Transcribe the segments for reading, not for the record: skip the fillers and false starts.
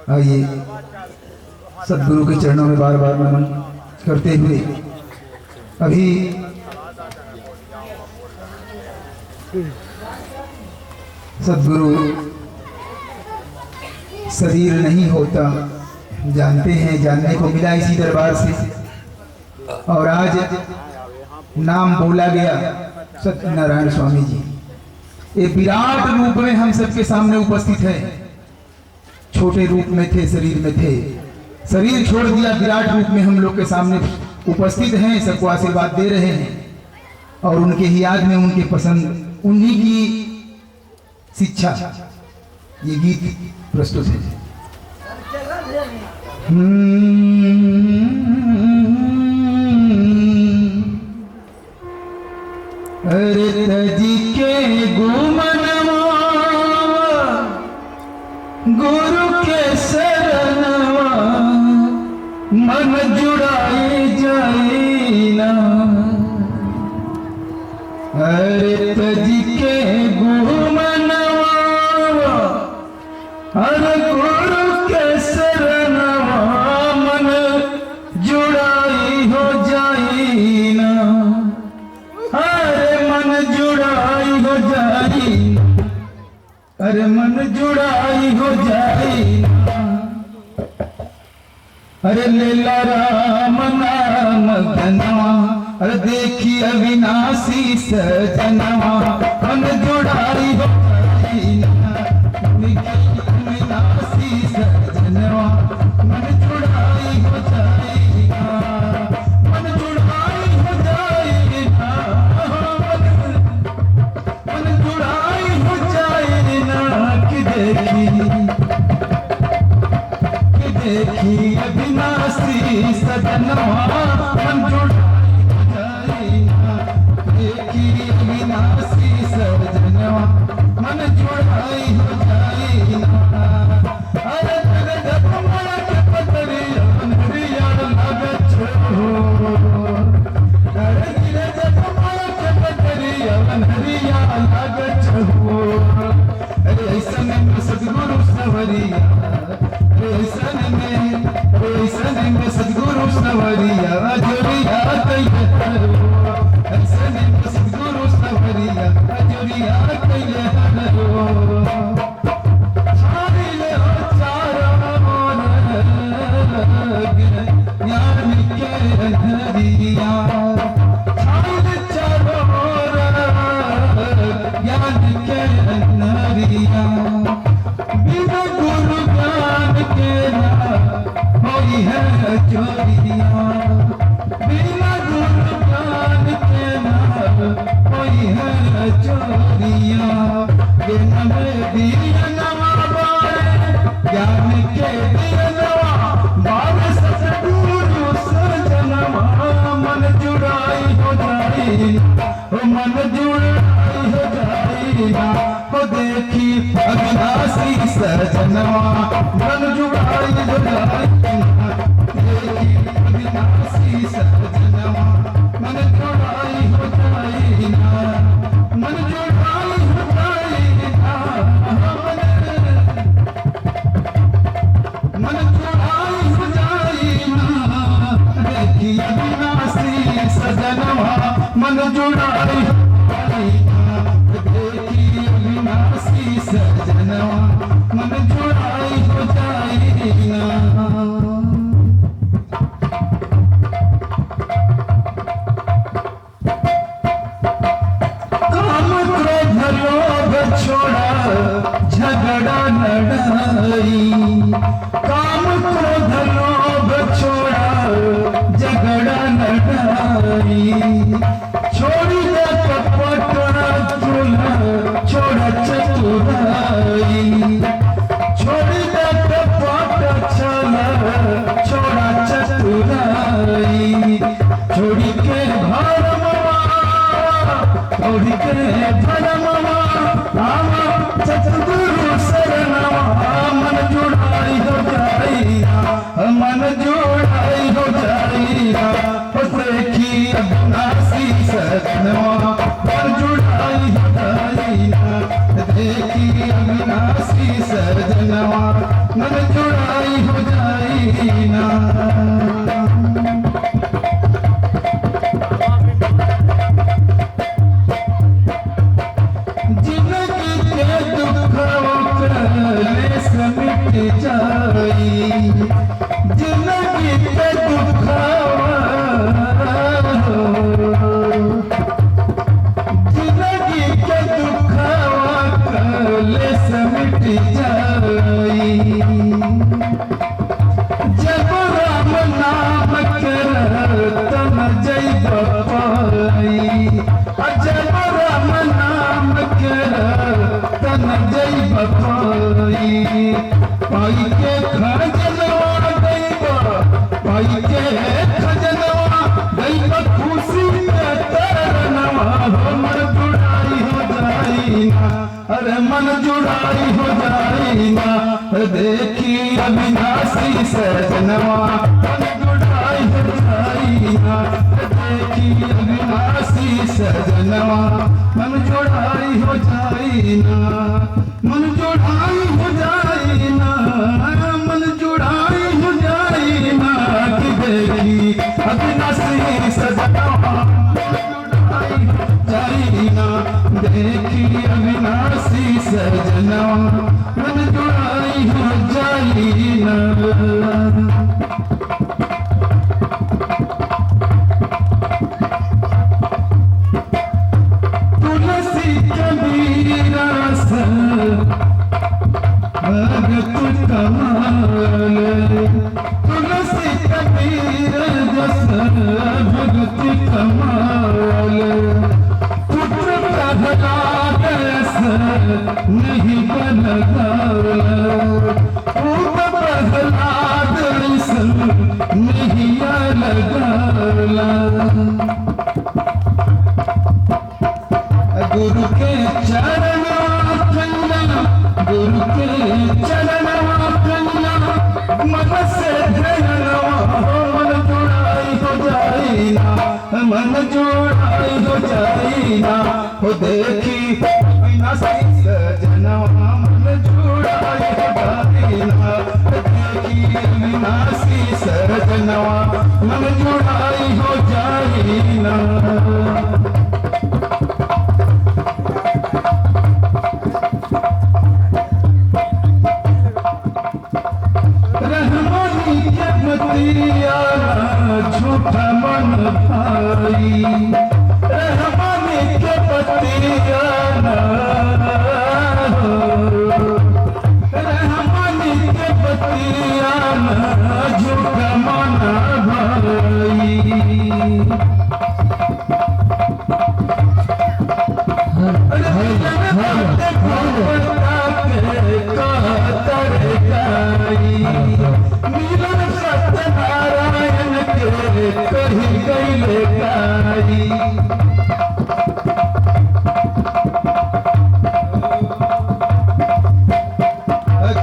आइए सदगुरु के चरणों में बार बार नमन करते हुए अभी सदगुरु शरीर नहीं होता जानते हैं, जानने को मिला इसी दरबार से। और आज नाम बोला गया सत्यनारायण स्वामी जी, ये विराट रूप में हम सबके सामने उपस्थित है। छोटे रूप में थे, शरीर में थे, शरीर छोड़ दिया, विराट रूप में हम लोग के सामने उपस्थित हैं, सबको आशीर्वाद दे रहे हैं। और उनके ही याद में, उनके पसंद, उन्हीं की शिक्षा ये गीत प्रस्तुत है। अरे तजी के गुमनवा गुरु के शरणवा मन जुड़ाए जाए ना। अरे तजी के गुमनवा अरे गुरु के शरणवा मन जुड़ाई हो जाए ना। अरे मन जुड़ाई हो जाए, अरे मन जुड़ाई हो जाए। अरे लेला राम नाम धनवा, अरे देखी अविनाशी सजनवा मन जुड़ाई हो जाए। अविनाशी सजनवा मन जुड़ाई हो जाएगा, मन जुड़ाई हो जाएगा, मन जुड़ाई हो जाएगा। कि देखी अविनाशी सजनवा मन जुड़ाई हो जाएगा। देखी अविनाशी सजनवा मन जुड़ाई हो जाएगा। अरे तेरे जगमग के पतरिया हरिया लागत हो, अरे तेरे जगमग के पतरिया हरिया लागत हो। अरे ऐसन में सदगुरु सवरिया, ऐसन में सदगुरु सवरिया जोरिया कैले हो। ऐसन में सदगुरु सवरिया जोरिया कैले हो। मन जुड़ाई हो जाएगा। हो देखी अविनाशी सजनवा मन जुड़ाई हो जाएगा। देखी अविनाशी सजनवा मन जुड़ाई हो जाएगा, मन जुड़ाई हो जाएगा, मन जुड़ाई हो जाएगा। देखी अविनाशी सजनवा मन जुड़ाई हो जाएगा। देखी अविनाशी सजनवा मन जुड़ाई हो जाएगा। काम क्रोध लोभ छोड़ा झगड़ा लड़ाई, काम क्रोध लोभ छोड़ा झगड़ा लड़ाई। छोड़ी दे कपट चूल्हा छोड़ा चतुराई, छोड़ी दे कपट छला छोड़ा चतुराई। छोड़ी के भरमवा, छोड़ी के भरमवा आवा सतगुरु शरणवा मन जुड़ाई हो जाएगा, मन जुड़ाई हो जाएगा। देखी अविनाशी सजनवा मन जुड़ाई हो जाएगा। देखी अविनाशी सजनवा मन जुड़ाई जाई जिंदगी के दुखावा जिंदगी के दुखावा कले समिट जाई जब राम नाम करतन जैब पाई जब राम नाम करतन जैब पाई पाई के खजनवा दैब पाई के खजनवा दैब खुशी के तरनवा मन जुड़ाई हो जाई ना अरे मन जुड़ाई हो जाई ना देखी अविनाशी सजनवा मन जुड़ाई हो जाई ना देखी अविनाशी सजनवा मन जुड़ाई हो जाई ना मन जुड़ाई हो जाई ना मन जुड़ाई हो जाई ना कि देखी अविनाशी सजनवा मन जुड़ाई हो जाई ना देखी अविनाशी सजनवा मन जुड़ाई हो जाई ना तुलसी कबीरा भगत कमाल तुलसी कबीर जस भगत कमाल पुत्र प्रहलाद नहीं बनगाल पुत्र प्रहलाद नहीं लगाल गुरु के चरण गुरु के चरण मन से मन जुड़ाई हो जाई ना मन जुड़ाई हो जाई ना हो देखी अविनाशी सजनवा मन जुड़ाई हो जाई ना देखी अविनाशी सजनवा मन जुड़ाई हो जाई ना झूठा मन भाई रहमानी के पतियाना रहमानी के पतियाना झूठा मन भाई कहीं गईले गाई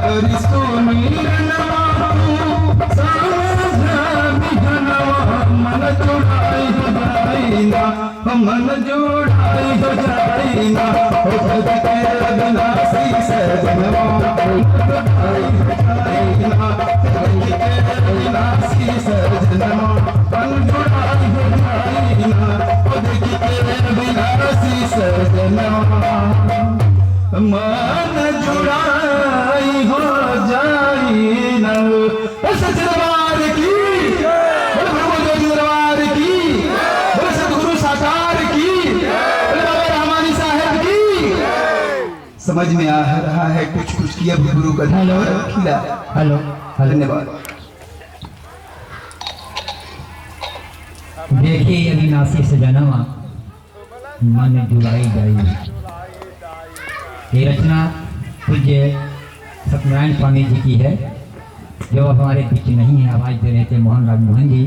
करी सुमीरनवा मन जुड़ाई हो जाई ना मन जुड़ाई हो जाई ना हो भगत के अविनाशी सजनवा जुड़ाई हो जाई ना भगत के अविनाशी सजनवा मन जुड़ाई हो जाई ना भगत के अविनाशी सजनवा मन जुड़ाई हो जाई ना सजनवार की दरबार की सतगुरु साकार की बाबा रहमानी साहब की समझ में आ रहा है कुछ कुछ किया गुरु का खिला हेलो धन्यवाद देखिए अविनाशी सजनवा मन जुड़ाई जाई ये रचना पूज्य सत्यनारायण स्वामी जी की है जो अब हमारे बीच नहीं है। आवाज दे रहे थे मोहन राज मोहन जी।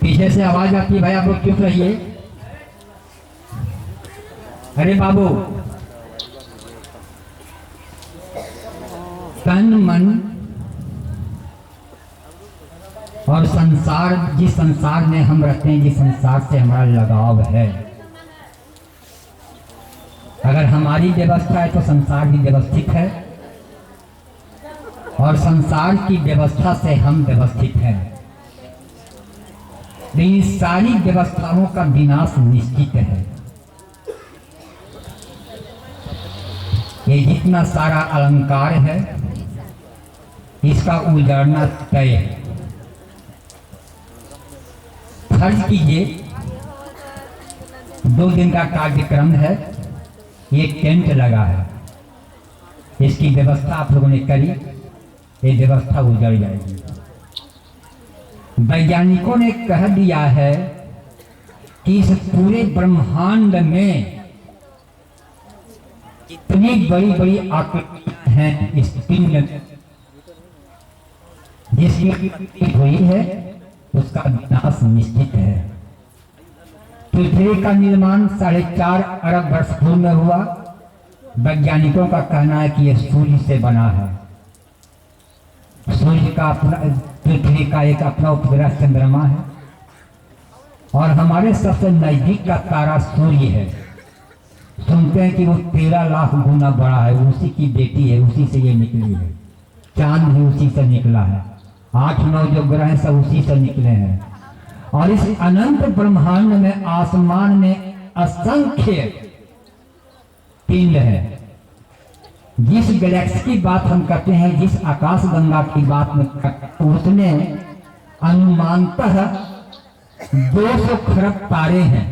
पीछे से आवाज आती है, भाई आप लोग चुप रहिए। अरे बाबू, तन मन और संसार, जिस संसार में हम रहते हैं, जिस संसार से हमारा लगाव है, अगर हमारी व्यवस्था है तो संसार भी व्यवस्थित है और संसार की व्यवस्था से हम व्यवस्थित हैं। तो इन सारी व्यवस्थाओं का विनाश निश्चित है। ये जितना सारा अलंकार है इसका उजाड़ना तय है। फर्ज कीजिए 2 दिन का कार्यक्रम है, ये टेंट लगा है, इसकी व्यवस्था आप लोगों ने करी, ये व्यवस्था उजड़ जाएगी। वैज्ञानिकों ने कह दिया है कि इस पूरे ब्रह्मांड में इतनी बड़ी बड़ी आकृतियां हैं इस पिंड में, जिसकी हुई है उसका विनाश निश्चित है। पृथ्वी का निर्माण 4.5 अरब वर्ष पूर्व में हुआ। वैज्ञानिकों का कहना है कि यह सूर्य से बना है। सूर्य का अपना, पृथ्वी का एक अपना उपग्रह चंद्रमा है, और हमारे सबसे नजदीक का तारा सूर्य है। सुनते हैं कि वो 13 लाख गुना बड़ा है, उसी की बेटी है, उसी से ये निकली है। चांद भी उसी से निकला है, 8-9 जो ग्रह सब उसी से निकले हैं। और इस अनंत ब्रह्मांड में आसमान में असंख्य पिंड है। जिस गैलेक्सी की बात हम करते हैं, जिस आकाश गंगा की बात में उसमें अनुमानतः 200 खरब तारे हैं।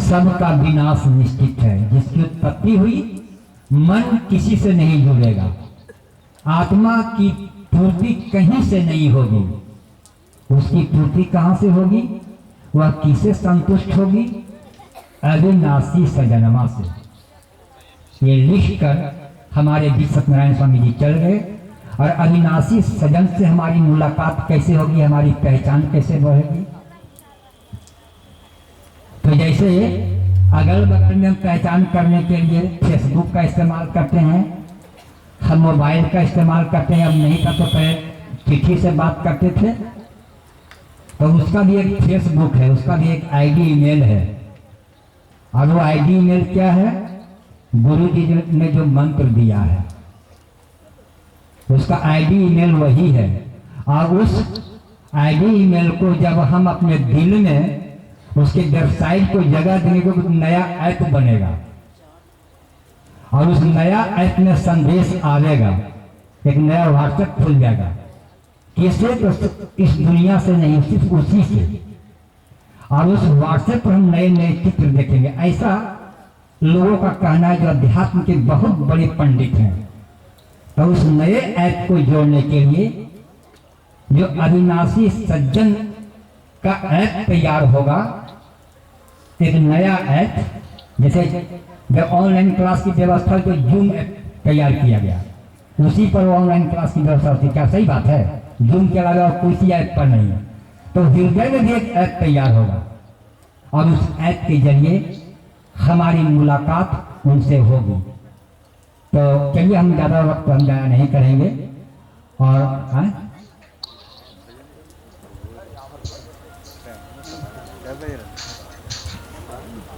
सबका विनाश निश्चित है। जिसकी उत्पत्ति हुई, मन किसी से नहीं जुड़ेगा, आत्मा की पूर्ति कहीं से नहीं होगी। उसकी पूर्ति कहां से होगी? वह किसे संतुष्ट होगी? अविनाशी सजनमा से। ये लिख कर हमारे बीच सत्यनारायण स्वामी जी चल गए। और अविनाशी सजन से हमारी मुलाकात कैसे होगी, हमारी पहचान कैसे बढ़ेगी? तो जैसे अगल बगल में हम पहचान करने के लिए फेसबुक का इस्तेमाल करते हैं, हम मोबाइल का इस्तेमाल करते हैं, अब नहीं था तो पहले चिट्ठी से बात करते थे, तो उसका भी एक फेसबुक है, उसका भी एक आईडी ईमेल है। और वो आईडी ईमेल क्या है? गुरु जी ने जो मंत्र दिया है उसका आईडी ईमेल वही है। और उस आईडी ईमेल को जब हम अपने दिल में उसके वेबसाइट को जगह देंगे तो नया ऐप बनेगा, और उस नया ऐप में संदेश आवेगा, एक नया व्हाट्सएप खुल जाएगा। किससे? तो इस दुनिया से नहीं, सिर्फ उसी से। और उस व्हाट्सएप पर हम नए नए चित्र देखेंगे। ऐसा लोगों का कहना है जो अध्यात्म के बहुत बड़े पंडित हैं। तो उस नए ऐप को जोड़ने के लिए जो अविनाशी सज्जन का ऐप तैयार होगा, एक नया ऐप, जैसे जब ऑनलाइन क्लास की व्यवस्था तो जूम ऐप तैयार किया गया, उसी पर ऑनलाइन क्लास की व्यवस्था होती। क्या सही बात है? जूम के अलावा और किसी ऐप पर नहीं है। तो हृदय में भी एक ऐप तैयार होगा, और उस ऐप के जरिए हमारी मुलाकात उनसे होगी। तो चलिए, हम ज़्यादा वक्त हम जाया नहीं करेंगे। और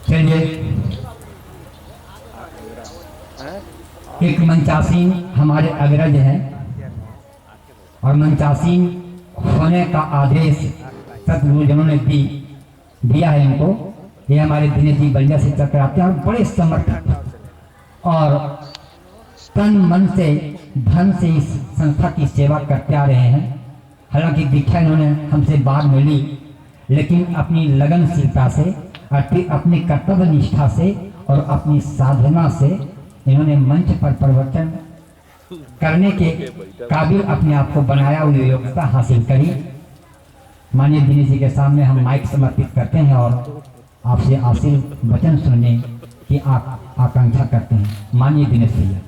चलिए, एक मंचासीन हमारे अग्रज हैं, और मंचासीन होने का आदेश सतगुरुजनों ने दिया है इनको। ये हमारे दिनेश जी बलिया से चक्राते हैं, और बड़े समर्पित और तन मन से धन से इस संस्था की सेवा करते आ रहे हैं। हालांकि दीक्षा इन्होंने हमसे बाद में ली, लेकिन अपनी लगनशीलता से, अपनी कर्तव्य निष्ठा से और अपनी साधना से इन्होंने मंच पर प्रवचन करने के काबिल अपने आप को बनाया, हुई योग्यता हासिल करी। माननीय दिनेश जी के सामने हम माइक समर्पित करते हैं और आपसे आशीर्वचन सुनने की आकांक्षा करते हैं। माननीय दिनेश भैया।